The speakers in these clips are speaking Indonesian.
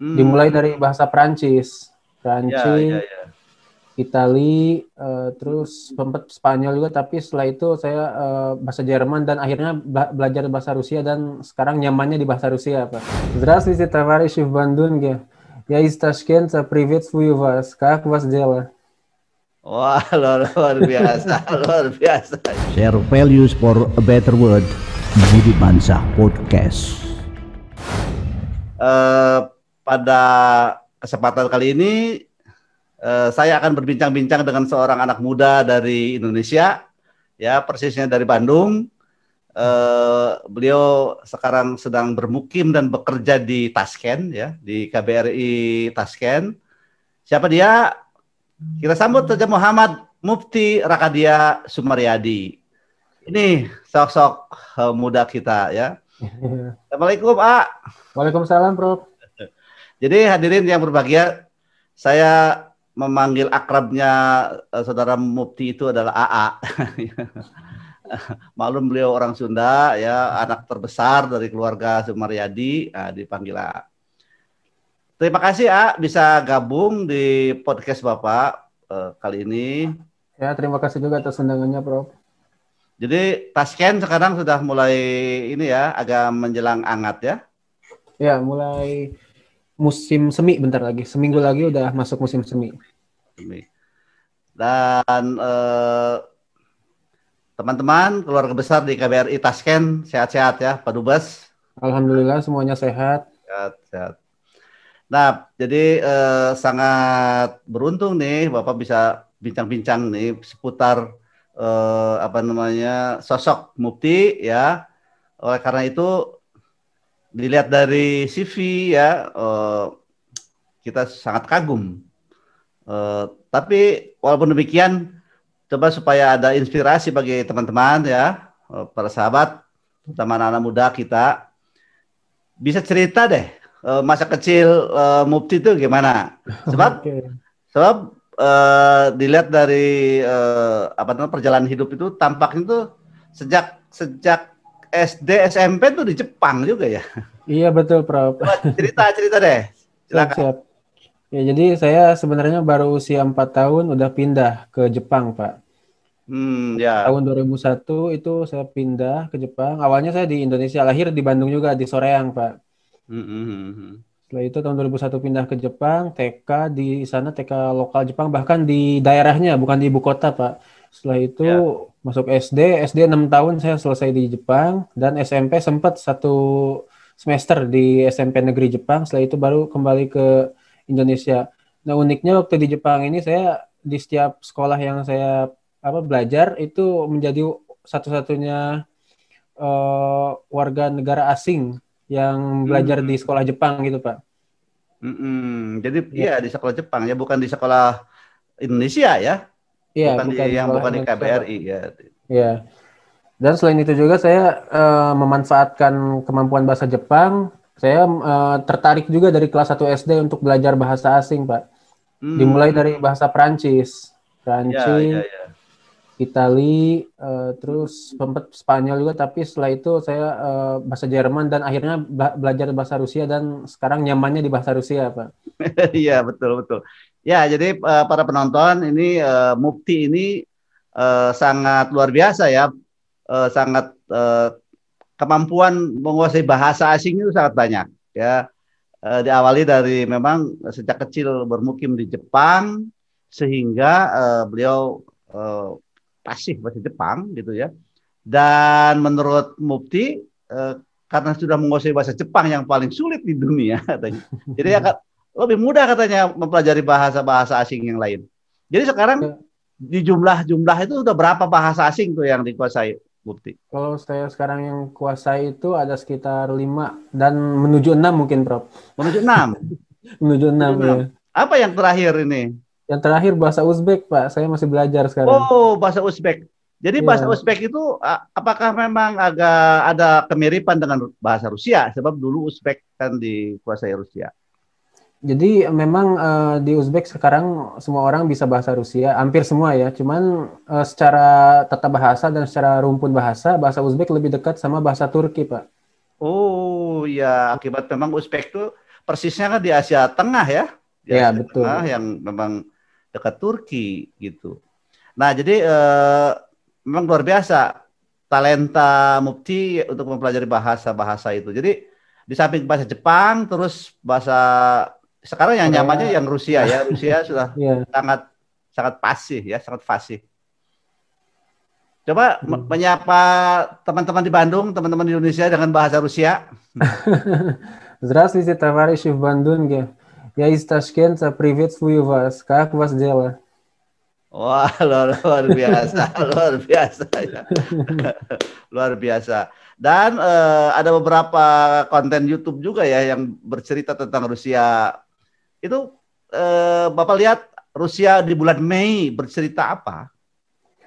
Dimulai dari bahasa Prancis, Ya, ya, ya. Itali, terus sempat Spanyol juga, tapi setelah itu saya bahasa Jerman dan akhirnya belajar bahasa Rusia dan sekarang nyamannya di bahasa Rusia, Pak. Здравствуйте, товарищи в Бандунге. Я из Ташкента, приветствую вас. Как вас дела? Wah, luar biasa, luar biasa. Share values for a better world. Budi Mansyah Podcast. Pada kesempatan kali ini saya akan berbincang-bincang dengan seorang anak muda dari Indonesia, ya persisnya dari Bandung. Beliau sekarang sedang bermukim dan bekerja di Tashkent, ya, di KBRI Tashkent. Siapa dia? Kita sambut saja Muhammad Mufti Rakadia Sumaryadi. Ini sosok muda kita, ya. Assalamualaikum, A. Waalaikumsalam, Prof. Jadi hadirin yang berbahagia, saya memanggil akrabnya saudara Mufti itu adalah AA. Maklum beliau orang Sunda, ya, anak terbesar dari keluarga Sumaryadi, dipanggil A. Terima kasih, A, bisa gabung di podcast Bapak kali ini. Ya, terima kasih juga atas undangannya, Prof. Jadi Tashkent sekarang sudah mulai ini ya, agak menjelang hangat ya. Ya, mulai musim semi bentar lagi. Seminggu lagi udah masuk musim semi. Dan teman-teman keluarga besar di KBRI Tashkent sehat-sehat ya, Pak Dubes. Alhamdulillah semuanya sehat. Sehat. Nah, jadi sangat beruntung nih Bapak bisa bincang-bincang nih seputar sosok Mufti ya. Oleh karena itu dilihat dari CV ya, kita sangat kagum. Tapi walaupun demikian, coba supaya ada inspirasi bagi teman-teman ya, para sahabat, terutama anak-anak muda kita, bisa cerita deh masa kecil Mufti itu gimana? Sebab dilihat dari perjalanan hidup itu tampaknya itu sejak SD SMP tuh di Jepang juga ya. Iya betul, Prof. Cerita deh. Silakan. Siap. Ya, jadi saya sebenarnya baru usia 4 tahun udah pindah ke Jepang, Pak. Ya. Tahun 2001 itu saya pindah ke Jepang. Awalnya saya di Indonesia, lahir di Bandung juga, di Soreang, Pak. Setelah itu tahun 2001 pindah ke Jepang, TK di sana, TK lokal Jepang, bahkan di daerahnya, bukan di ibu kota, Pak. Setelah itu masuk SD 6 tahun saya selesai di Jepang, dan SMP sempat 1 semester di SMP Negeri Jepang, setelah itu baru kembali ke Indonesia. Nah, uniknya waktu di Jepang ini saya di setiap sekolah yang saya belajar itu menjadi satu-satunya warga negara asing yang belajar di sekolah Jepang gitu, Pak. Jadi iya di sekolah Jepang ya, bukan di sekolah Indonesia ya? Iya, bukan di KBRI ya. Iya. Dan selain itu juga saya memanfaatkan kemampuan bahasa Jepang. Saya tertarik juga dari kelas 1 SD untuk belajar bahasa asing, Pak. Dimulai dari bahasa Prancis, Itali, terus sempat Spanyol juga, tapi setelah itu saya bahasa Jerman dan akhirnya belajar bahasa Rusia dan sekarang nyamannya di bahasa Rusia, Pak. Iya, betul. Ya, jadi para penonton ini Mufti ini sangat luar biasa ya, sangat kemampuan menguasai bahasa asing itu sangat banyak ya. Diawali dari memang sejak kecil bermukim di Jepang sehingga beliau fasih bahasa Jepang gitu ya. Dan menurut Mufti karena sudah menguasai bahasa Jepang yang paling sulit di dunia katanya. Jadi lebih mudah katanya mempelajari bahasa-bahasa asing yang lain. Jadi sekarang di jumlah itu udah berapa bahasa asing tuh yang dikuasai Mufti? Kalau saya sekarang yang kuasai itu ada sekitar 5 dan menuju 6 mungkin, Prof. Menuju 6? Menuju 6 ya. Apa yang terakhir ini? Yang terakhir bahasa Uzbek, Pak. Saya masih belajar sekarang. Oh, bahasa Uzbek. Jadi bahasa Uzbek itu apakah memang agak ada kemiripan dengan bahasa Rusia? Sebab dulu Uzbek kan dikuasai Rusia. Jadi memang di Uzbek sekarang semua orang bisa bahasa Rusia, hampir semua ya. Cuman secara tata bahasa dan secara rumpun bahasa Uzbek lebih dekat sama bahasa Turki, Pak. Oh ya, akibat memang Uzbek itu persisnya kan di Asia Tengah ya. Di Ya, Asia betul. Tengah yang memang dekat Turki gitu. Nah, jadi memang luar biasa talenta Mufti untuk mempelajari bahasa-bahasa itu. Jadi di samping bahasa Jepang, terus bahasa sekarang yang Korea. nyamannya yang Rusia ya. Rusia sudah Iya. sangat fasih ya, sangat fasih. Coba menyapa teman-teman di Bandung, teman-teman di Indonesia dengan bahasa Rusia. Здравствуйте, товарищи в Бандунге. Я из Ташкента, приветствую вас. Как вас дела? Wah, luar biasa, luar biasa ya. Luar biasa. Dan ada beberapa konten YouTube juga ya yang bercerita tentang Rusia. Itu Bapak lihat Rusia di bulan Mei bercerita apa?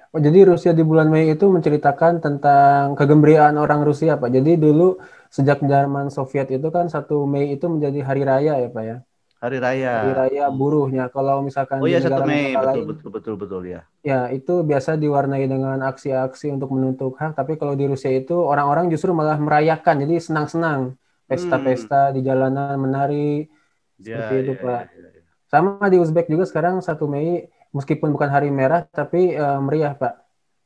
Oh, jadi Rusia di bulan Mei itu menceritakan tentang kegembiraan orang Rusia, Pak. Jadi dulu sejak zaman Soviet itu kan 1 Mei itu menjadi hari raya ya, Pak ya. Hari raya. Hari raya buruhnya. Kalau misalkan Oh di iya 1 Mei, negara lain, betul ya. ya itu biasa diwarnai dengan aksi-aksi untuk menuntut hak. Tapi kalau di Rusia itu orang-orang justru malah merayakan, jadi senang-senang, pesta-pesta di jalanan, menari, seperti itu, Pak. Sama di Uzbek juga sekarang 1 Mei, meskipun bukan hari merah, tapi meriah, Pak.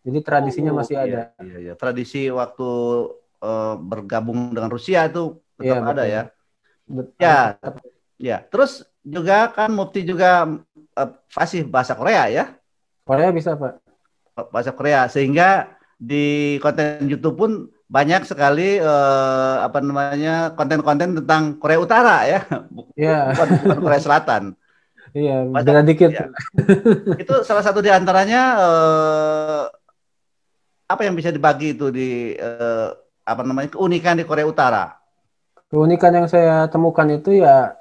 Jadi tradisinya masih ada. Iya. Tradisi waktu bergabung dengan Rusia itu tetap ada ya. Ya. Terus juga kan Mufti juga fasih bahasa Korea ya. Korea bisa, Pak. Bahasa Korea, sehingga di konten YouTube pun banyak sekali konten-konten tentang Korea Utara ya. Bukan Korea Selatan. Iya, beda dikit. Ya. Itu salah satu di antaranya apa yang bisa dibagi itu di keunikan di Korea Utara. Keunikan yang saya temukan itu ya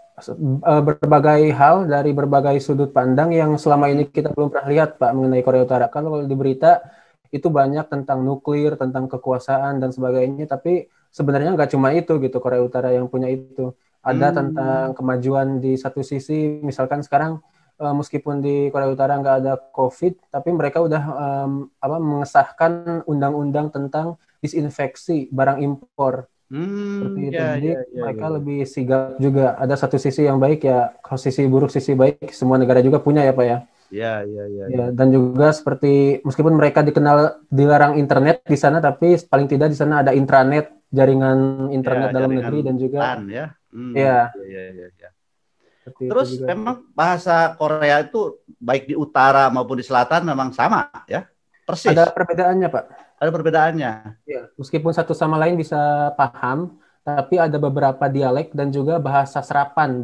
berbagai hal dari berbagai sudut pandang yang selama ini kita belum pernah lihat, Pak, mengenai Korea Utara. Kalau di berita itu banyak tentang nuklir, tentang kekuasaan dan sebagainya, tapi sebenarnya nggak cuma itu gitu Korea Utara yang punya itu. Ada tentang kemajuan di satu sisi, misalkan sekarang meskipun di Korea Utara nggak ada COVID, tapi mereka udah mengesahkan undang-undang tentang disinfeksi barang impor. Seperti itu. Jadi mereka lebih sigap juga. Ada satu sisi yang baik ya, sisi buruk, sisi baik semua negara juga punya ya, Pak ya. Iya. Dan juga seperti meskipun mereka dilarang internet di sana, tapi paling tidak di sana ada intranet, jaringan internet dalam negeri dan juga Iya. Terus memang bahasa Korea itu baik di utara maupun di selatan memang sama ya, persis. Ada perbedaannya, Pak. Ada perbedaannya. Ya, meskipun satu sama lain bisa paham, tapi ada beberapa dialek dan juga bahasa serapan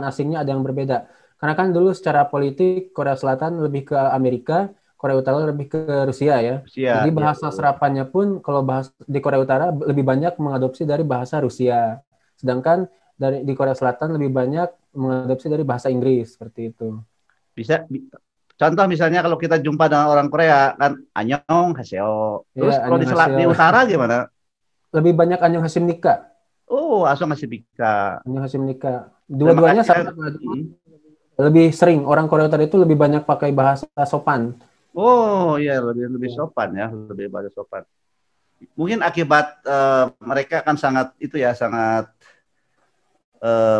asingnya ada yang berbeda. Karena kan dulu secara politik Korea Selatan lebih ke Amerika, Korea Utara lebih ke Rusia ya. Jadi bahasa serapannya pun kalau di Korea Utara lebih banyak mengadopsi dari bahasa Rusia. Sedangkan di Korea Selatan lebih banyak mengadopsi dari bahasa Inggris, seperti itu. Contoh misalnya kalau kita jumpa dengan orang Korea kan annyeong haseyo. Terus kalau di utara gimana? Lebih banyak annyeong hasimnika. Oh, annyeong hasimnika. Annyeong hasimnika. Dua-duanya sama. Lebih sering orang Korea Utara itu lebih banyak pakai bahasa sopan. Oh iya, lebih sopan ya, lebih bahasa sopan. Mungkin akibat mereka kan sangat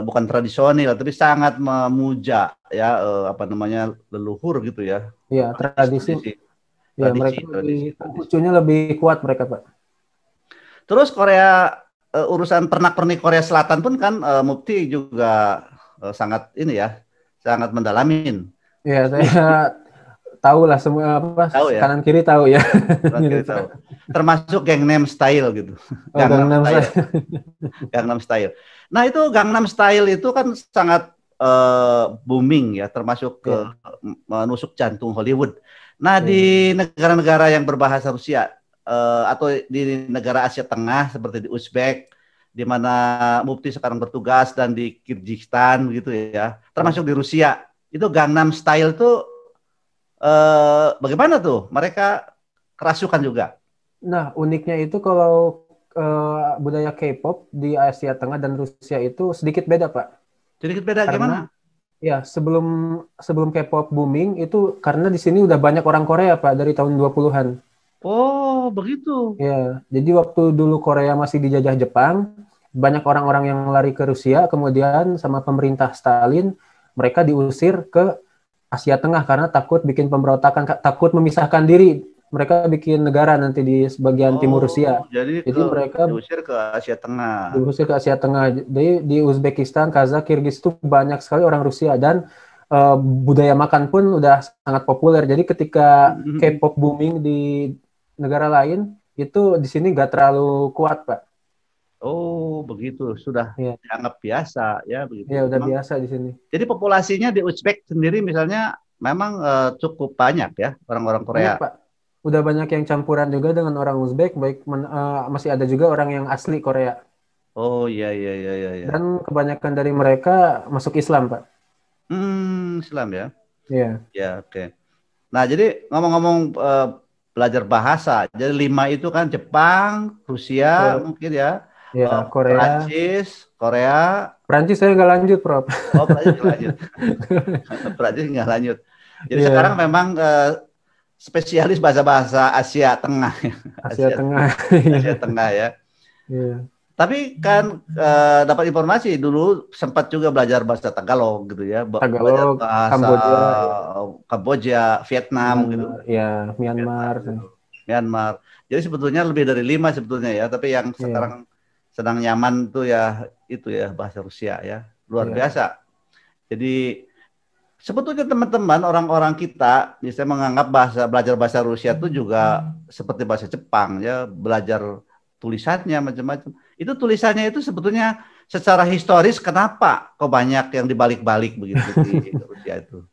bukan tradisional, tapi sangat memuja ya leluhur gitu ya. Iya, tradisi. Ya, mereka lucunya lebih kuat mereka, Pak. Terus Korea urusan pernak-pernik Korea Selatan pun kan Mufti juga sangat mendalamin. Iya, saya tahu lah semua kanan kiri tahu ya. Termasuk Gangnam Style gitu. Gangnam Style. Nah itu Gangnam Style itu kan sangat booming ya, termasuk menusuk jantung Hollywood. Nah di negara-negara yang berbahasa Rusia atau di negara Asia Tengah seperti di Uzbek, di mana Mufti sekarang bertugas, dan di Kyrgyzstan gitu ya, termasuk di Rusia, itu Gangnam Style tuh bagaimana tuh? Mereka kerasukan juga. Nah, uniknya itu kalau budaya K-pop di Asia Tengah dan Rusia itu sedikit beda, Pak. Sedikit beda gimana? Ya, sebelum K-pop booming itu karena di sini udah banyak orang Korea, Pak, dari tahun 20-an. Oh, begitu. Ya, jadi waktu dulu Korea masih dijajah Jepang, banyak orang-orang yang lari ke Rusia, kemudian sama pemerintah Stalin, mereka diusir ke Asia Tengah karena takut bikin pemberontakan, takut memisahkan diri. Mereka bikin negara nanti di sebagian timur Rusia. Jadi mereka diusir ke Asia Tengah. Diusir ke Asia Tengah. Jadi di Uzbekistan, Kazakh, Kirgiz itu banyak sekali orang Rusia dan budaya makan pun udah sangat populer. Jadi ketika K-pop booming di negara lain, itu di sini nggak terlalu kuat, Pak. Oh, begitu. Sudah dianggap biasa ya begitu. Ya, udah biasa di sini. Jadi populasinya di Uzbek sendiri misalnya memang cukup banyak ya orang-orang Korea. Banyak, Pak. Udah banyak yang campuran juga dengan orang Uzbek, masih ada juga orang yang asli Korea. Oh iya. Dan kebanyakan dari mereka masuk Islam, Pak. Islam ya. Iya. Ya, oke. Nah, jadi ngomong-ngomong belajar bahasa, jadi 5 itu kan Jepang, Rusia mungkin ya. Ya, Korea. Prancis, Korea. Prancis saya nggak lanjut, Prof. Oh, Prancis nggak lanjut. Prancis nggak lanjut. Jadi sekarang memang spesialis bahasa-bahasa Asia Tengah. Asia Tengah. Asia Tengah ya. Iya. Tapi kan dapat informasi dulu sempat juga belajar bahasa Tagalog gitu ya. Tagalog, bahasa Kamboja, Vietnam gitu. Ya, Myanmar. Myanmar. Jadi sebetulnya lebih dari 5 sebetulnya ya. Tapi yang sekarang sedang nyaman tuh ya itu ya bahasa Rusia ya. Luar biasa. Jadi sebetulnya teman-teman orang-orang kita bisa menganggap belajar bahasa Rusia itu juga seperti bahasa Jepang ya, belajar tulisannya macam-macam. Itu tulisannya itu sebetulnya secara historis kenapa kok banyak yang dibalik-balik begitu di Rusia itu?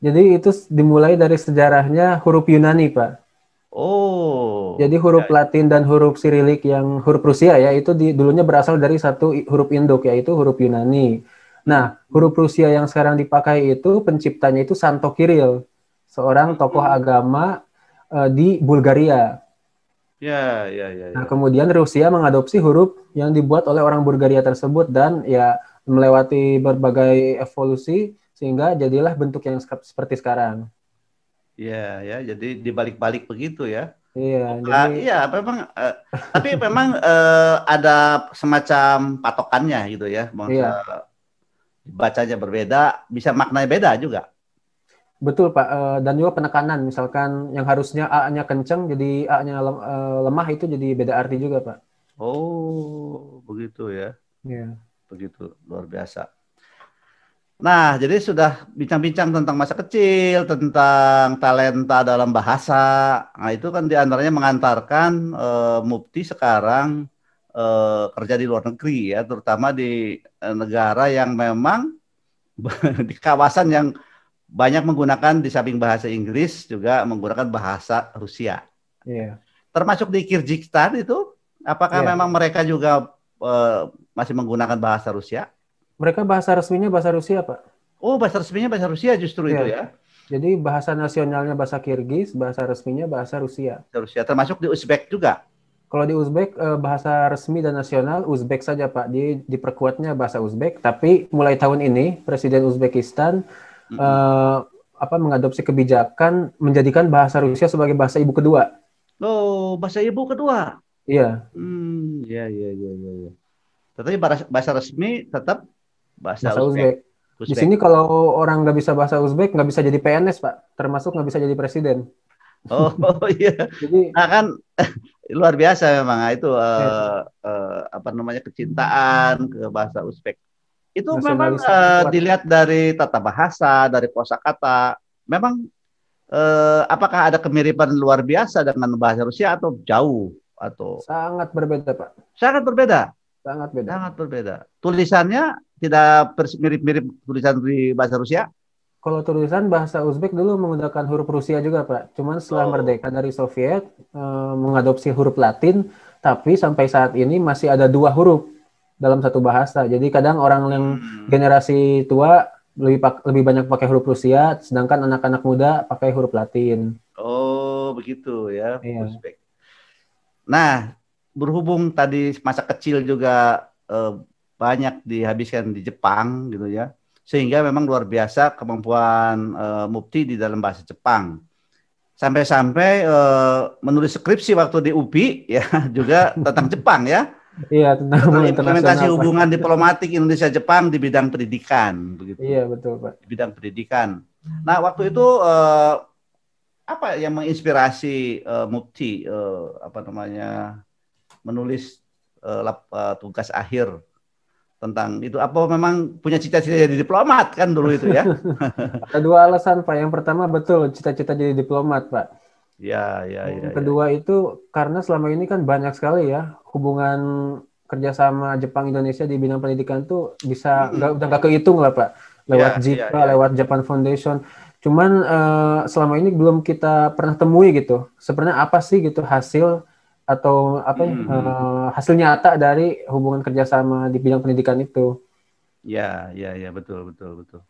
Jadi itu dimulai dari sejarahnya huruf Yunani, Pak. Oh. Jadi huruf Latin dan huruf Sirilik yang huruf Rusia ya itu dulunya berasal dari satu huruf Induk yaitu huruf Yunani. Nah, huruf Rusia yang sekarang dipakai itu penciptanya itu Santo Kiril, seorang tokoh agama di Bulgaria. Ya. Nah, kemudian Rusia mengadopsi huruf yang dibuat oleh orang Bulgaria tersebut dan ya melewati berbagai evolusi sehingga jadilah bentuk yang seperti sekarang. Ya, jadi dibalik-balik begitu ya. Iya, iya, memang tapi memang ada semacam patokannya gitu ya. Bacanya berbeda, bisa maknanya beda juga. Betul, Pak. Dan juga penekanan, misalkan yang harusnya A-nya kenceng, jadi A-nya lemah, itu jadi beda arti juga, Pak. Oh, begitu ya. Iya. Begitu, luar biasa. Nah, jadi sudah bincang-bincang tentang masa kecil, tentang talenta dalam bahasa. Nah, itu kan diantaranya mengantarkan Mufti sekarang kerja di luar negeri ya, terutama di negara yang memang di kawasan yang banyak menggunakan di samping bahasa Inggris juga menggunakan bahasa Rusia. Iya. Termasuk di Kyrgyzstan itu, apakah memang mereka juga masih menggunakan bahasa Rusia? Mereka bahasa resminya bahasa Rusia, Pak. Oh, bahasa resminya bahasa Rusia justru itu ya? Jadi bahasa nasionalnya bahasa Kirgiz, bahasa resminya bahasa Rusia. Rusia, termasuk di Uzbek juga? Kalau di Uzbek, bahasa resmi dan nasional Uzbek saja, Pak. Diperkuatnya bahasa Uzbek, tapi mulai tahun ini Presiden Uzbekistan mengadopsi kebijakan menjadikan bahasa Rusia sebagai bahasa ibu kedua. Oh, bahasa ibu kedua? Iya. Iya. Tetapi bahasa resmi tetap bahasa Uzbek. Di sini kalau orang nggak bisa bahasa Uzbek, nggak bisa jadi PNS, Pak. Termasuk nggak bisa jadi presiden. Oh iya. Jadi, nah kan luar biasa memang itu kecintaan ke bahasa Uzbek. Itu memang dilihat dari tata bahasa, dari kosakata. Memang apakah ada kemiripan luar biasa dengan bahasa Rusia atau jauh atau sangat berbeda, Pak? Sangat berbeda. Sangat berbeda. Tulisannya tidak mirip-mirip tulisan di bahasa Rusia? Kalau tulisan bahasa Uzbek dulu menggunakan huruf Rusia juga, Pak. Cuman setelah merdeka dari Soviet, mengadopsi huruf Latin, tapi sampai saat ini masih ada 2 huruf dalam satu bahasa. Jadi kadang orang yang generasi tua lebih banyak pakai huruf Rusia, sedangkan anak-anak muda pakai huruf Latin. Oh, begitu ya. Iya. Uzbek. Nah, berhubung tadi masa kecil juga banyak dihabiskan di Jepang gitu ya, sehingga memang luar biasa kemampuan Mufti di dalam bahasa Jepang. Sampai-sampai menulis skripsi waktu di UPI ya juga tentang Jepang ya. Iya, tentang hubungan implementasi internasional, Pak. hubungan diplomatik Indonesia-Jepang di bidang pendidikan, begitu. Iya, betul, Pak. Di bidang pendidikan. Nah, waktu itu apa yang menginspirasi Mufti apa namanya menulis tugas akhir tentang itu? Apa memang punya cita-cita jadi diplomat kan dulu itu ya? Ada dua alasan, Pak. Yang pertama betul cita-cita jadi diplomat, Pak. Ya, Yang kedua itu karena selama ini kan banyak sekali ya hubungan kerjasama Jepang Indonesia di bidang pendidikan tuh bisa udah nggak kehitung lah, Pak. Lewat JIPA, lewat Japan Foundation. Cuman selama ini belum kita pernah temui gitu. Sebenarnya apa sih gitu hasil atau apa hasil nyata dari hubungan kerjasama di bidang pendidikan itu? Ya, betul.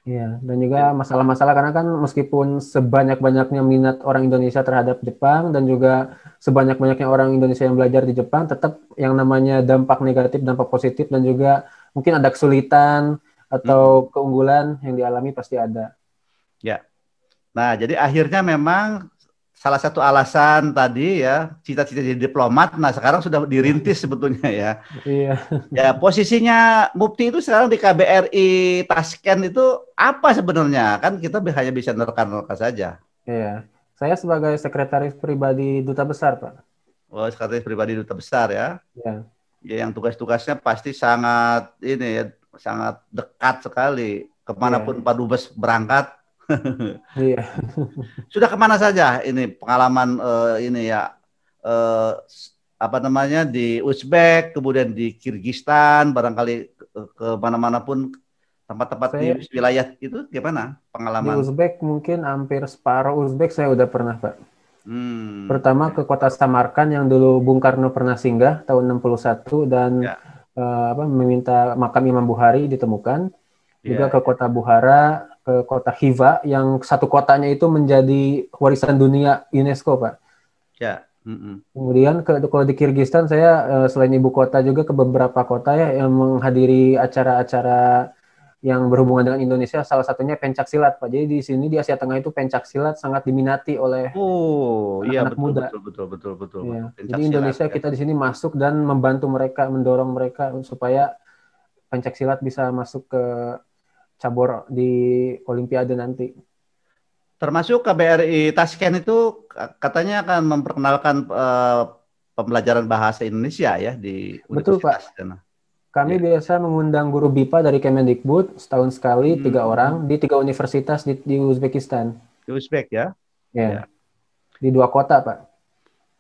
Iya, dan juga masalah-masalah karena kan meskipun sebanyak-banyaknya minat orang Indonesia terhadap Jepang dan juga sebanyak-banyaknya orang Indonesia yang belajar di Jepang, tetap yang namanya dampak negatif, dampak positif dan juga mungkin ada kesulitan atau keunggulan yang dialami pasti ada. Ya. Nah, jadi akhirnya memang salah satu alasan tadi ya, cita-cita jadi diplomat, nah sekarang sudah dirintis sebetulnya ya. Iya. Ya, posisinya Mufti itu sekarang di KBRI Tashkent itu apa sebenarnya? Kan kita hanya bisa nerka-nerka saja. Iya. Saya sebagai sekretaris pribadi Duta Besar, Pak. Oh, sekretaris pribadi Duta Besar ya. Iya. Ya, yang tugas-tugasnya pasti sangat ini ya, sangat dekat sekali. Kemanapun Pak Dubes berangkat. Iya. Sudah kemana saja ini pengalaman ini ya apa namanya di Uzbek, kemudian di Kirgistan, barangkali ke mana-mana pun tempat-tempat di wilayah itu gimana pengalaman? Di Uzbek mungkin hampir separuh Uzbek saya udah pernah, Pak. Pertama ke kota Samarkand yang dulu Bung Karno pernah singgah tahun 61 dan meminta makam Imam Bukhari ditemukan. Juga ke kota Bukhara, ke kota Khiva yang satu kotanya itu menjadi warisan dunia UNESCO, Pak. Ya. Kemudian kalau di Kirgistan saya selain ibu kota juga ke beberapa kota ya yang menghadiri acara-acara yang berhubungan dengan Indonesia, salah satunya pencak silat, Pak. Jadi di sini di Asia Tengah itu pencak silat sangat diminati oleh anak-anak muda. Betul. Ya. Jadi Indonesia kita di sini masuk dan membantu mereka, mendorong mereka supaya pencak silat bisa masuk ke cabur di Olimpiade nanti. Termasuk KBRI Tashkent itu katanya akan memperkenalkan pembelajaran bahasa Indonesia ya di Universitas. Betul, Pak. Kami biasa mengundang guru BIPA dari Kemendikbud setahun sekali 3 orang di 3 universitas di Uzbekistan. Di Uzbek ya? Ya. Di 2 kota, Pak.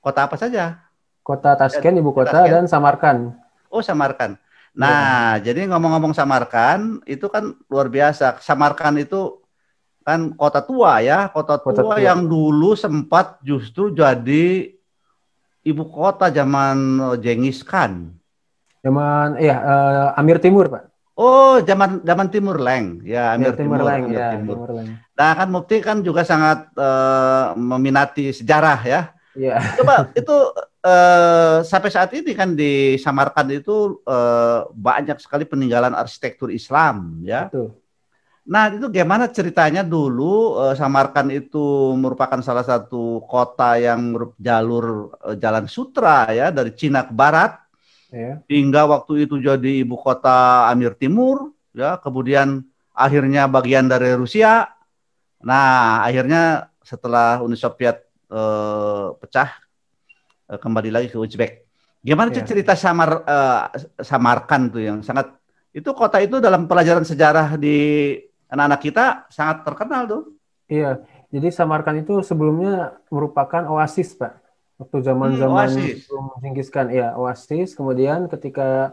Kota apa saja? Kota Tashkent, ibu kota, dan Samarkand. Oh, Samarkand. Nah, jadi ngomong-ngomong Samarkand, itu kan luar biasa. Samarkand itu kan kota tua ya, kota tua yang dulu sempat justru jadi ibu kota zaman Genghis Khan. Zaman Amir Timur, Pak. Oh, zaman Timur Leng. Ya, Amir Timur Leng. Nah, kan Mufti kan juga sangat meminati sejarah ya. Iya. Coba itu sampai saat ini kan di Samarkand itu banyak sekali peninggalan arsitektur Islam ya. Betul. Nah, itu gimana ceritanya dulu Samarkand itu merupakan salah satu kota yang jalur jalan sutra ya dari Cina ke barat. Ya. Hingga waktu itu jadi ibu kota Amir Timur ya, kemudian akhirnya bagian dari Rusia. Nah, akhirnya setelah Uni Soviet pecah kembali lagi ke Uzbek. Gimana sih cerita Samarkand tuh yang sangat itu kota itu dalam pelajaran sejarah di anak-anak kita sangat terkenal tuh. Iya, jadi Samarkand itu sebelumnya merupakan oasis, Pak. Waktu zaman-zaman sebelum Genghis Khan, ya oasis. Kemudian ketika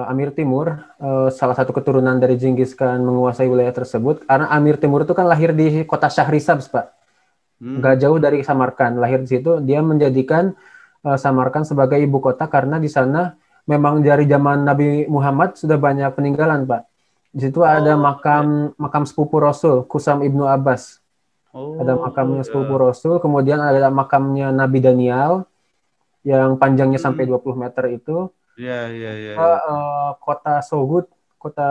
Amir Timur, salah satu keturunan dari Genghis Khan menguasai wilayah tersebut, karena Amir Timur itu kan lahir di kota Shahrisabz, Pak. Nggak jauh dari Samarkand, lahir di situ. Dia menjadikan Samarkand sebagai ibu kota karena di sana memang dari zaman Nabi Muhammad sudah banyak peninggalan, Pak. Di situ ada makam sepupu Rasul, Kusam ibnu Abbas. Ada makamnya sepupu Rasul, kemudian ada makamnya Nabi Daniel yang panjangnya sampai 20 meter itu. Kota Sogut, kota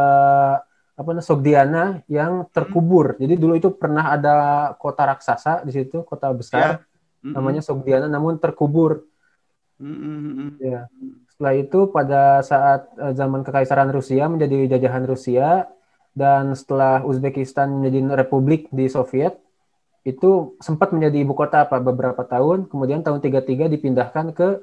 Sogdiana yang terkubur. Jadi dulu itu pernah ada kota raksasa di situ, kota besar namanya Sogdiana, namun terkubur. Ya. Setelah itu pada saat zaman Kekaisaran Rusia menjadi jajahan Rusia, dan setelah Uzbekistan menjadi republik di Soviet, itu sempat menjadi ibu kota Pak beberapa tahun, kemudian tahun 33 dipindahkan ke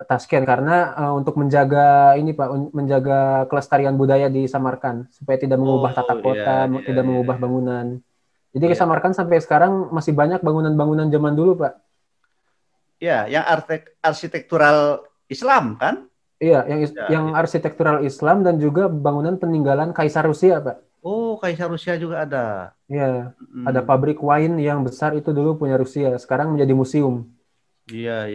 Tashkent karena untuk menjaga ini Pak, menjaga kelestarian budaya di Samarkand supaya tidak mengubah tata kota, tidak mengubah bangunan. Jadi ke Samarkand sampai sekarang masih banyak bangunan-bangunan zaman dulu Pak. Ya, yang arsitektural Islam kan? Iya, yang arsitektural Islam dan juga bangunan peninggalan Kaisar Rusia, Pak. Oh, Kaisar Rusia juga ada. Iya, ada pabrik wine yang besar itu dulu punya Rusia, sekarang menjadi museum. Iya.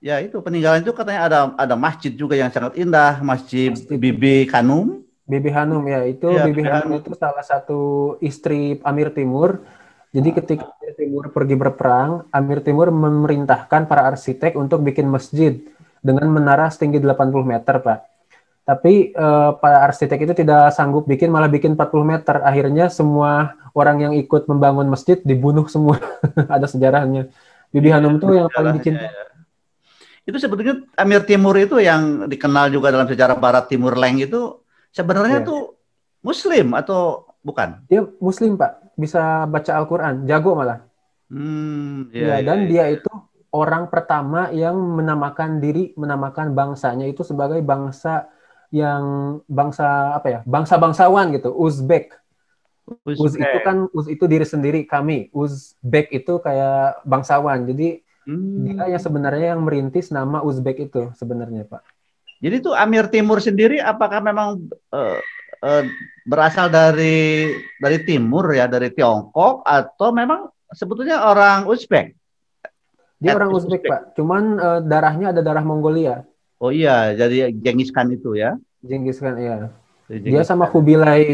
Ya, itu peninggalan itu katanya ada masjid juga yang sangat indah, Masjid Bibi Hanum. Bibi Hanum ya, itu Bibi Hanum itu salah satu istri Amir Timur. Jadi ketika Amir Timur pergi berperang, Amir Timur memerintahkan para arsitek untuk bikin masjid dengan menara setinggi 80 meter, Pak. Tapi para arsitek itu tidak sanggup bikin, malah bikin 40 meter. Akhirnya semua orang yang ikut membangun masjid dibunuh semua. Ada sejarahnya. Bibi Hanum itu yang paling dicintai. Itu sebetulnya Amir Timur itu yang dikenal juga dalam sejarah Barat Timur Leng itu sebenarnya tuh Muslim atau bukan? Dia Muslim, Pak. Bisa baca Al-Quran, jago malah. Dan dia itu orang pertama yang menamakan bangsanya itu sebagai bangsa yang bangsa-bangsawan gitu, Uzbek. Uz itu diri sendiri, kami. Uzbek itu kayak bangsawan. Jadi dia yang sebenarnya yang merintis nama Uzbek itu sebenarnya, Pak. Jadi itu Amir Timur sendiri apakah memang berasal dari timur ya, dari Tiongkok, atau memang sebetulnya orang Uzbek? Dia orang Uzbek, Pak. Cuman darahnya ada darah Mongolia. Oh iya, jadi Genghis Khan itu ya? Genghis Khan, iya. Dia sama Kubilai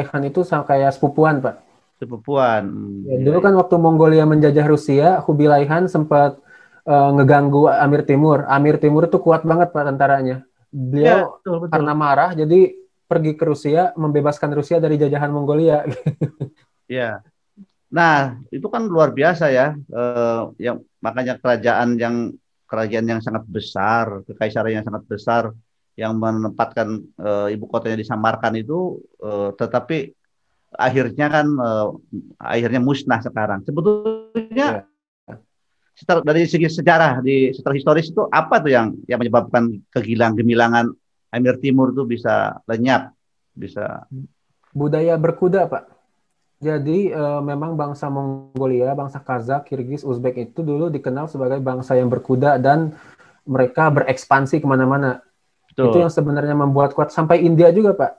Khan itu kayak sepupuan, Pak. Sepupuan. Ya, dulu kan waktu Mongolia menjajah Rusia, Kubilai Khan sempat ngeganggu Amir Timur. Amir Timur itu kuat banget Pak tentaranya. Beliau betul. Karena marah, jadi pergi ke Rusia, membebaskan Rusia dari jajahan Mongolia. Iya. Nah, itu kan luar biasa ya. Yang makanya kerajaan yang sangat besar, kekaisaran yang sangat besar, yang menempatkan ibu kotanya di Samarkand itu, tetapi akhirnya musnah sekarang. Sebetulnya dari segi sejarah, secara historis itu apa tuh yang menyebabkan gemilangan Amir Timur itu bisa lenyap, bisa budaya berkuda, Pak. Jadi memang bangsa Mongolia, bangsa Kazakh, Kirgiz, Uzbek itu dulu dikenal sebagai bangsa yang berkuda dan mereka berekspansi kemana-mana. Itu yang sebenarnya membuat kuat sampai India juga, Pak.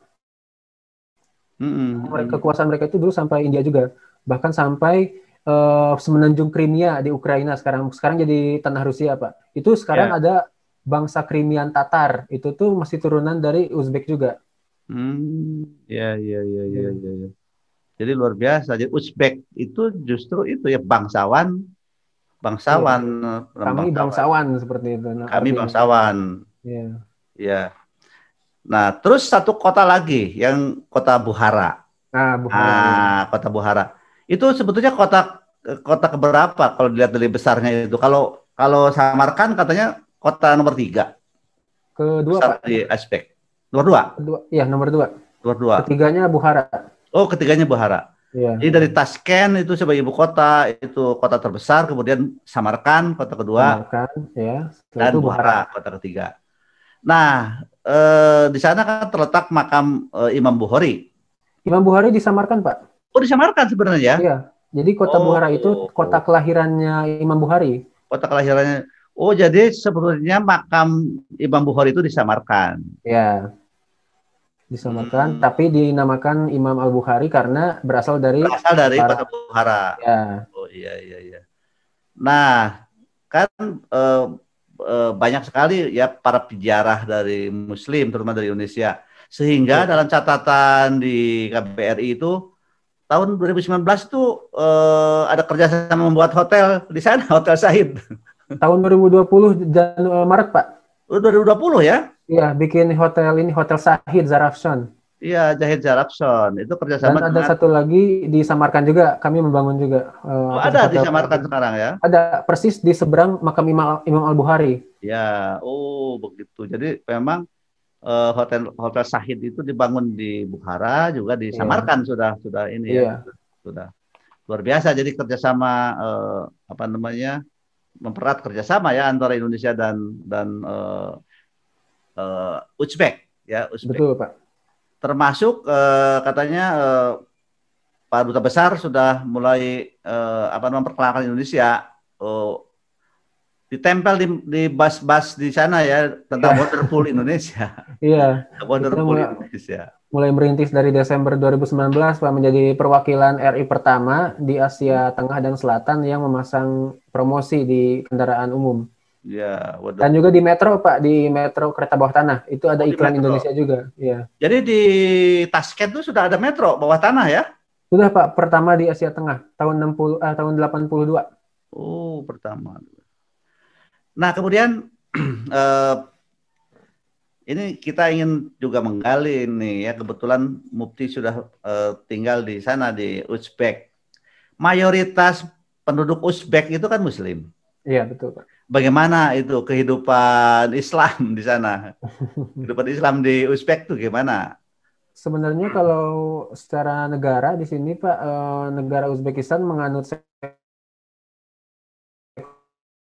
Kekuasaan mereka itu dulu sampai India juga, bahkan sampai semenanjung Crimea di Ukraina sekarang jadi tanah Rusia, Pak. Itu sekarang ada bangsa Crimean Tatar, itu tuh masih turunan dari Uzbek juga. Iya. Jadi luar biasa. Jadi Uzbek itu justru itu ya bangsawan. Kami bangsawan seperti itu. Kami bangsawan. Iya. Nah, terus satu kota lagi yang kota Bukhara. Kota Bukhara. Itu sebetulnya kota keberapa kalau dilihat dari besarnya itu? Kalau Samarkand katanya kota nomor 3. Kedua, Pak. Di aspek. Nomor 2? Iya, nomor 2. Nomor 2. Ketiganya Bukhara. Oh, ketiganya Bukhara. Iya. Jadi dari Tashkent itu sebagai ibu kota, itu kota terbesar, kemudian Samarkand kota kedua. Samarkand, ya. Dan Bukhara kota ketiga. Nah, di sana kan terletak makam Imam Bukhari. Imam Bukhari di Samarkand, Pak. Oh, di Samarkand sebenarnya? Iya. Jadi kota Bukhara itu kota kelahirannya Imam Bukhari. Kota kelahirannya. Oh, jadi sebetulnya makam Imam Bukhari itu di Samarkand. Iya. Di Samarkand, tapi dinamakan Imam Al-Bukhari karena berasal dari kota Bukhara. Ya. Oh, iya. Nah, kan banyak sekali ya para peziarah dari Muslim, terutama dari Indonesia. Sehingga dalam catatan di KBRI itu tahun 2019 itu ada kerjasama membuat hotel di sana, Hotel Shahid. Tahun 2020 Maret, Pak. 2020 ya? Iya, bikin hotel Shahid Zarafshan. Iya, Zahid Zarakson itu Dan kerjasama ada dengan. satu lagi di Samarkand juga, kami membangun juga Oh, atas ada di hotel. Samarkand sekarang ya? Ada persis di seberang makam Imam Al-Bukhari. Ya, oh begitu. Jadi memang hotel hotel Sahid itu dibangun di Bukhara juga di Iya, Samarkand sudah ini ya iya, sudah luar biasa. Jadi kerjasama apa namanya mempererat kerjasama ya antara Indonesia dan Uzbek ya Uzbek. betul Pak. Termasuk katanya Pak Duta Besar sudah mulai apa memperkenalkan Indonesia. Ditempel di bus-bus di sana ya tentang Iya, Wonderful Indonesia. iya. Kita Wonderful Indonesia. mulai merintis dari Desember 2019 Pak, menjadi perwakilan RI pertama di Asia Tengah dan Selatan yang memasang promosi di kendaraan umum. Ya, Dan juga di metro Pak, di metro kereta bawah tanah itu ada iklan Indonesia juga. Iya. Jadi di Tashkent itu sudah ada metro bawah tanah ya? Sudah Pak, pertama di Asia Tengah tahun 82. Oh, pertama. Nah, kemudian ini kita ingin juga menggali ini ya, kebetulan Mufti sudah tinggal di sana di Uzbek. Mayoritas penduduk Uzbek itu kan Muslim. Iya, betul Pak. Bagaimana itu kehidupan Islam di sana? Kehidupan Islam di Uzbek itu gimana? Sebenarnya kalau secara negara di sini Pak, negara Uzbekistan menganut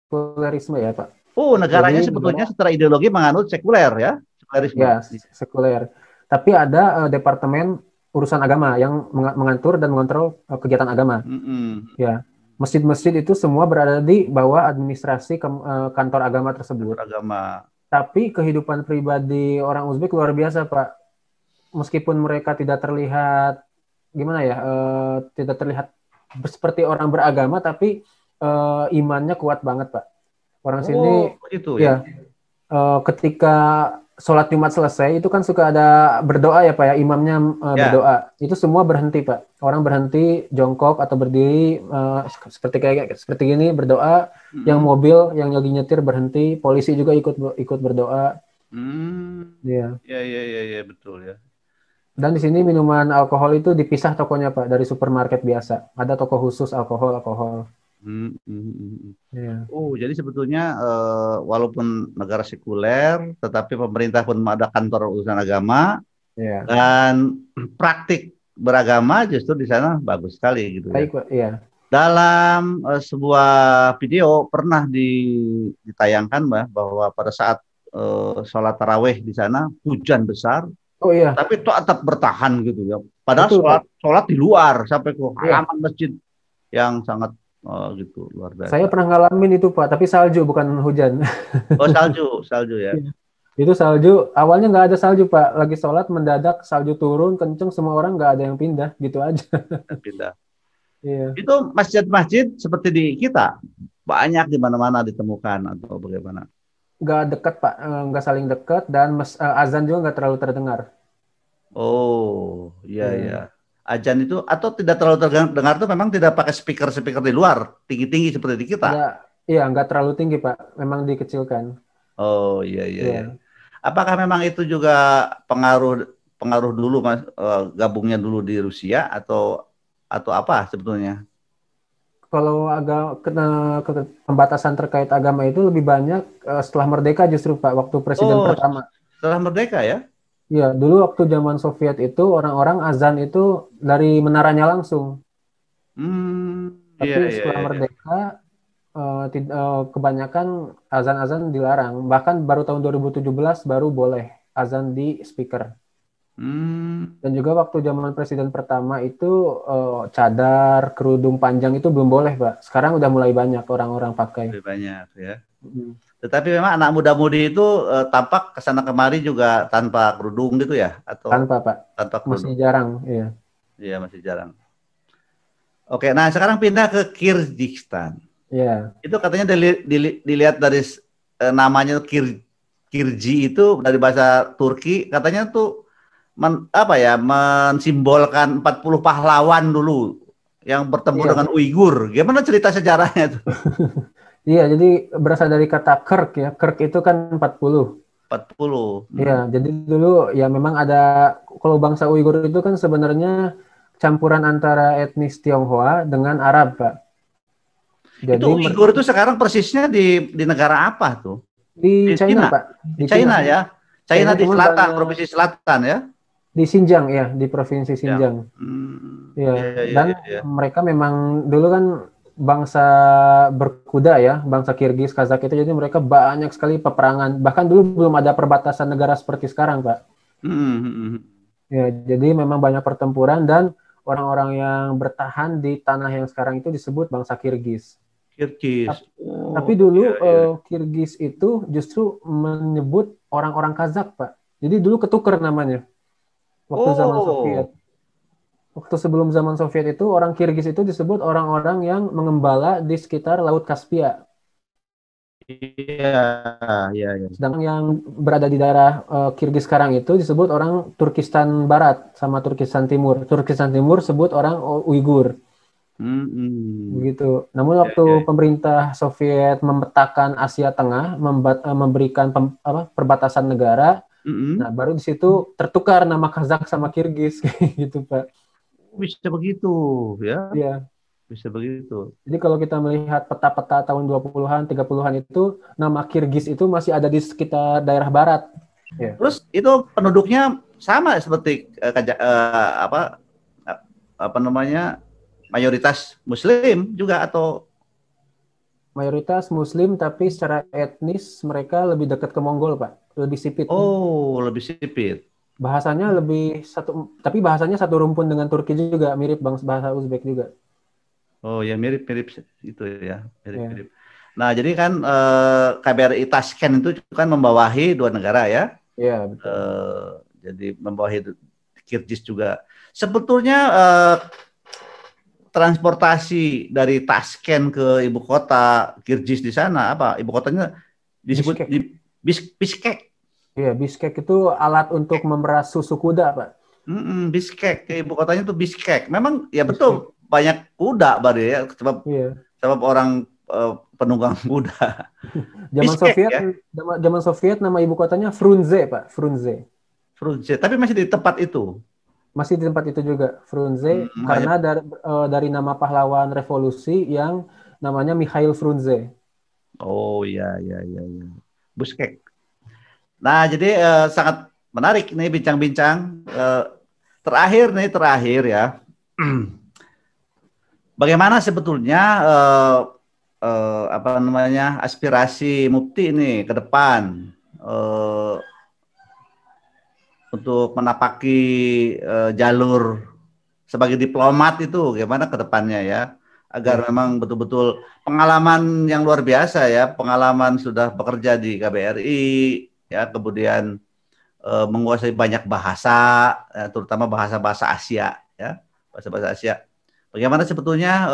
sekulerisme ya Pak. Oh, negaranya Jadi sebetulnya secara ideologi menganut sekuler ya, sekulerisme. ya sekuler. Tapi ada departemen urusan agama yang mengatur dan mengontrol kegiatan agama. Ya, masjid-masjid itu semua berada di bawah administrasi kantor agama tersebut. Agama. Tapi kehidupan pribadi orang Uzbek luar biasa Pak. Meskipun mereka tidak terlihat gimana ya, tidak terlihat seperti orang beragama, tapi imannya kuat banget Pak. Orang sini itu ya, ketika sholat Jumat selesai itu kan suka ada berdoa ya Pak ya, imamnya berdoa. Itu semua berhenti Pak. Orang berhenti jongkok atau berdiri seperti gini berdoa. Yang mobil yang lagi nyetir berhenti, polisi juga ikut berdoa. Ya. Ya betul ya. Dan di sini minuman alkohol itu dipisah tokonya Pak dari supermarket biasa. Ada toko khusus alkohol. Yeah. Oh, jadi sebetulnya walaupun negara sekuler, tetapi pemerintah pun ada kantor urusan agama, dan praktik beragama justru di sana bagus sekali gitu ya. Iya. Dalam sebuah video pernah ditayangkan bahwa pada saat sholat taraweh di sana hujan besar. Oh iya. Tapi tetap bertahan gitu ya. Padahal sholat di luar sampai ke halaman masjid yang sangat gitu luar biasa. Saya pernah ngalamin itu Pak, tapi salju bukan hujan. Oh salju ya. Itu salju. Awalnya nggak ada salju Pak. Lagi sholat mendadak salju turun kenceng, semua orang nggak ada yang pindah gitu aja. Pindah. Iya. Itu masjid-masjid seperti di kita banyak di mana-mana ditemukan atau bagaimana? Nggak dekat Pak, nggak saling dekat dan azan juga nggak terlalu terdengar. Oh iya. Azan itu atau tidak terlalu terdengar tuh memang tidak pakai speaker di luar tinggi-tinggi seperti di kita. Iya nggak terlalu tinggi Pak, memang dikecilkan. Oh iya. Apakah memang itu juga pengaruh dulu Mas gabungnya dulu di Rusia atau apa sebetulnya? Kalau pembatasan terkait agama itu lebih banyak setelah merdeka justru Pak, waktu presiden pertama. Setelah merdeka ya? Iya, dulu waktu zaman Soviet itu orang-orang azan itu dari menaranya langsung. Tapi setelah merdeka kebanyakan azan-azan dilarang. Bahkan baru tahun 2017 baru boleh azan di speaker. Dan juga waktu zaman presiden pertama itu cadar, kerudung panjang itu belum boleh Pak. Sekarang udah mulai banyak orang-orang pakai. Lebih banyak ya. Tetapi memang anak muda-mudi itu tampak kesana kemari juga tanpa kerudung gitu ya? Atau tanpa Pak. Tanpa kerudung. Masih jarang. Iya. Iya masih jarang. Oke, nah sekarang pindah ke Kyrgyzstan. Iya. Itu katanya dilihat dari namanya Kirji itu dari bahasa Turki katanya tuh mensimbolkan 40 pahlawan dulu yang bertemu dengan Uighur. Gimana cerita sejarahnya tuh? Iya, jadi berasal dari kata Kirk ya. Kirk itu kan 40. 40. Iya, jadi dulu ya memang ada, kalau bangsa Uighur itu kan sebenarnya campuran antara etnis Tionghoa dengan Arab, Pak. Itu Jadi Uighur itu sekarang persisnya di negara apa tuh? di Di China, Cina, Pak. di Di Cina, China ya. China China di cuman selatan, banyak provinsi selatan ya. di Xinjiang ya, di provinsi Yang, Xinjiang. Ya, iya, iya, dan iya, iya. mereka memang dulu kan bangsa berkuda ya, bangsa Kirgiz, Kazakh itu, jadi mereka banyak sekali peperangan. Bahkan dulu belum ada perbatasan negara seperti sekarang, Pak. Ya, jadi memang banyak pertempuran dan orang-orang yang bertahan di tanah yang sekarang itu disebut bangsa Kirgiz. Kirgiz. Tapi Oh, dulu iya, iya. Kirgiz itu justru menyebut orang-orang Kazakh, Pak. Jadi dulu ketuker namanya waktu zaman Soviet. Oh, Waktu sebelum zaman Soviet itu orang Kirgiz itu disebut orang-orang yang mengembala di sekitar Laut Kaspia. iya, iya, iya. Sedangkan yang berada di daerah Kirgiz sekarang itu disebut orang Turkistan Barat sama Turkistan Timur. Turkistan Timur sebut orang Uighur. Begitu. Namun Iya, waktu iya. pemerintah Soviet memetakan Asia Tengah, memberikan perbatasan negara, nah baru di situ tertukar nama Kazakh sama Kirgiz gitu, Pak. Bisa begitu, ya. Iya. Bisa begitu. Jadi kalau kita melihat peta-peta tahun 20-an, 30-an itu, nama Kirgiz itu masih ada di sekitar daerah barat. Ya. Terus itu penduduknya sama seperti apa namanya, mayoritas Muslim juga atau Mayoritas Muslim, tapi secara etnis mereka lebih dekat ke Mongol, Pak. Lebih sipit. oh lebih sipit. Bahasanya lebih tapi bahasanya satu rumpun dengan Turki juga, mirip bahasa Uzbek juga. Oh ya, mirip-mirip itu ya, mirip-mirip. Ya. Nah, jadi kan KBRI Tashkent itu kan membawahi dua negara ya. Iya, betul. Jadi membawahi Kirgiz juga. Sebetulnya transportasi dari Tashkent ke ibu kota Kirgiz di sana apa? Ibu kotanya disebut Bishkek. Iya, Bishkek itu alat untuk memeras susu kuda, Pak. Bishkek, ke ibu kotanya tuh Bishkek. Memang ya betul, banyak kuda baru ya, sebab orang penunggang kuda. Zaman Soviet nama ibu kotanya Frunze, Pak. Frunze. Tapi masih di tempat itu. Masih di tempat itu juga, Frunze, karena dari nama pahlawan revolusi yang namanya Mikhail Frunze. Oh iya, iya, iya, iya. Bishkek. Nah, jadi sangat menarik nih bincang-bincang. Terakhir ya. Bagaimana sebetulnya apa namanya, aspirasi Mufti ini ke depan untuk menapaki jalur sebagai diplomat itu gimana ke depannya ya, agar memang betul-betul pengalaman yang luar biasa ya, pengalaman sudah bekerja di KBRI ya, kemudian menguasai banyak bahasa, terutama bahasa-bahasa Asia ya, bahasa-bahasa Asia. Bagaimana sebetulnya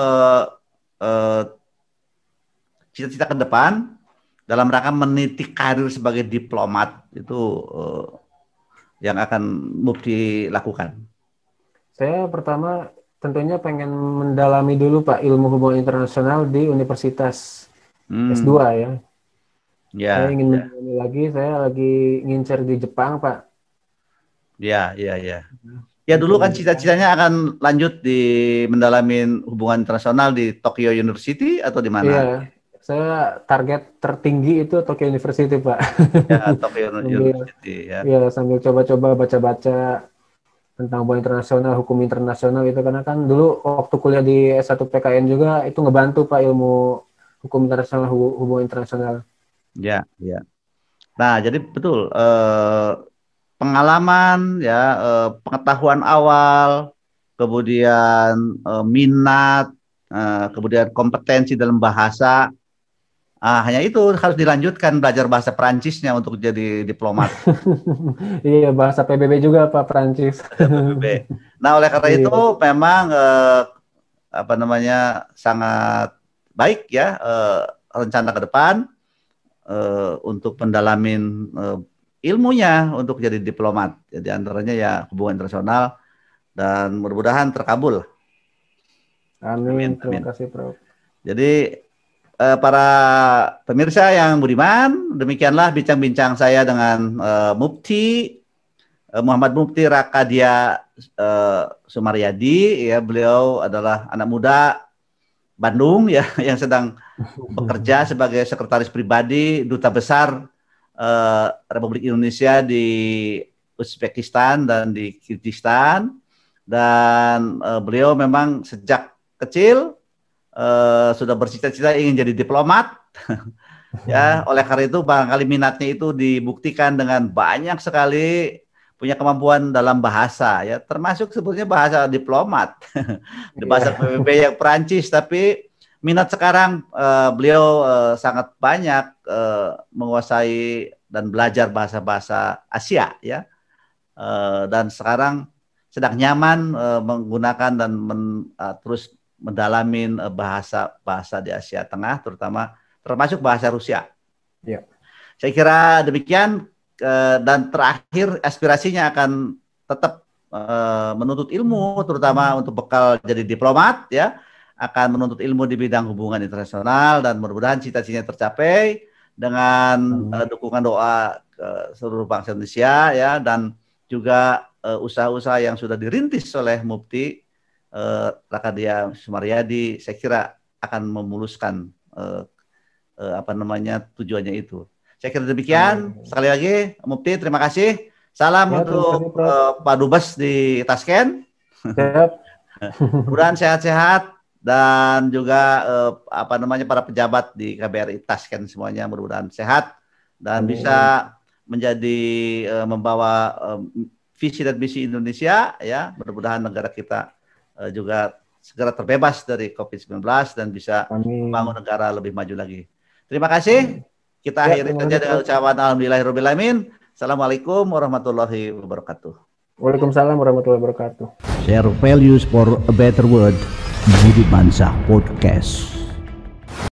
cita-cita ke depan dalam rangka meniti karir sebagai diplomat itu yang akan Mufti lakukan? Saya pertama tentunya pengen mendalami dulu, Pak, ilmu hubungan internasional di Universitas S2 ya. Ya, saya ingin mendalami lagi, saya lagi ngincer di Jepang, Pak. Ya. Ya dulu kan cita-citanya akan lanjut di mendalamin hubungan internasional di Tokyo University atau di mana? Iya, saya target tertinggi itu Tokyo University, Pak. Ya, Tokyo University ya. Iya, sambil coba-coba baca-baca tentang hubungan internasional, hukum internasional itu, karena kan dulu waktu kuliah di S1 PKN juga itu ngebantu, Pak, ilmu hukum internasional, hubungan internasional. Ya. Nah, jadi betul pengalaman ya, pengetahuan awal, kemudian minat, kemudian kompetensi dalam bahasa. Hanya itu harus dilanjutkan belajar bahasa Perancisnya untuk jadi diplomat. Iya, bahasa PBB juga, Pak, Perancis. PBB. Nah, oleh karena itu memang apa namanya, sangat baik ya rencana ke depan untuk mendalamin ilmunya untuk jadi diplomat. Jadi antaranya ya hubungan internasional, dan mudah-mudahan terkabul. Amin. Terima kasih, Prof. Jadi para pemirsa yang budiman, demikianlah bincang-bincang saya dengan Mufti Muhammad Mufti Rakadia Sumaryadi. Ya, beliau adalah anak muda Bandung ya yang sedang bekerja sebagai sekretaris pribadi Duta Besar Republik Indonesia di Uzbekistan dan di Kyrgyzstan. Dan beliau memang sejak kecil sudah bercita-cita ingin jadi diplomat. Ya, oleh karena itu barangkali minatnya itu dibuktikan dengan banyak sekali punya kemampuan dalam bahasa, ya, termasuk sebetulnya bahasa diplomat, di bahasa PBB yang Perancis. Tapi minat sekarang beliau sangat banyak menguasai dan belajar bahasa-bahasa Asia, ya, dan sekarang sedang nyaman menggunakan dan terus mendalami bahasa-bahasa di Asia Tengah, termasuk bahasa Rusia. Ya. Saya kira demikian, dan terakhir aspirasinya akan tetap menuntut ilmu, terutama untuk bekal jadi diplomat, ya, akan menuntut ilmu di bidang hubungan internasional, dan mudah-mudahan cita-citanya tercapai dengan dukungan doa seluruh bangsa Indonesia, ya, dan juga usaha-usaha yang sudah dirintis oleh Mufti Rakadia Sumaryadi, saya kira akan memuluskan tujuannya itu. Saya kira demikian. Sekali lagi Mufti, terima kasih. Salam untuk Pak Dubes di Tashkent. Mudah-mudahan sehat-sehat, dan juga para pejabat di KBRI Tashkent semuanya mudah-mudahan sehat dan bisa menjadi membawa visi dan misi Indonesia, ya. Mudah-mudahan negara kita juga segera terbebas dari COVID-19 dan bisa membangun negara lebih maju lagi. Terima kasih. Kita akhiri saja dengan ucapan alhamdulillahirabbil alamin. Assalamualaikum warahmatullahi wabarakatuh. Waalaikumsalam warahmatullahi wabarakatuh. Share values for a better world. Budi Bansah Podcast.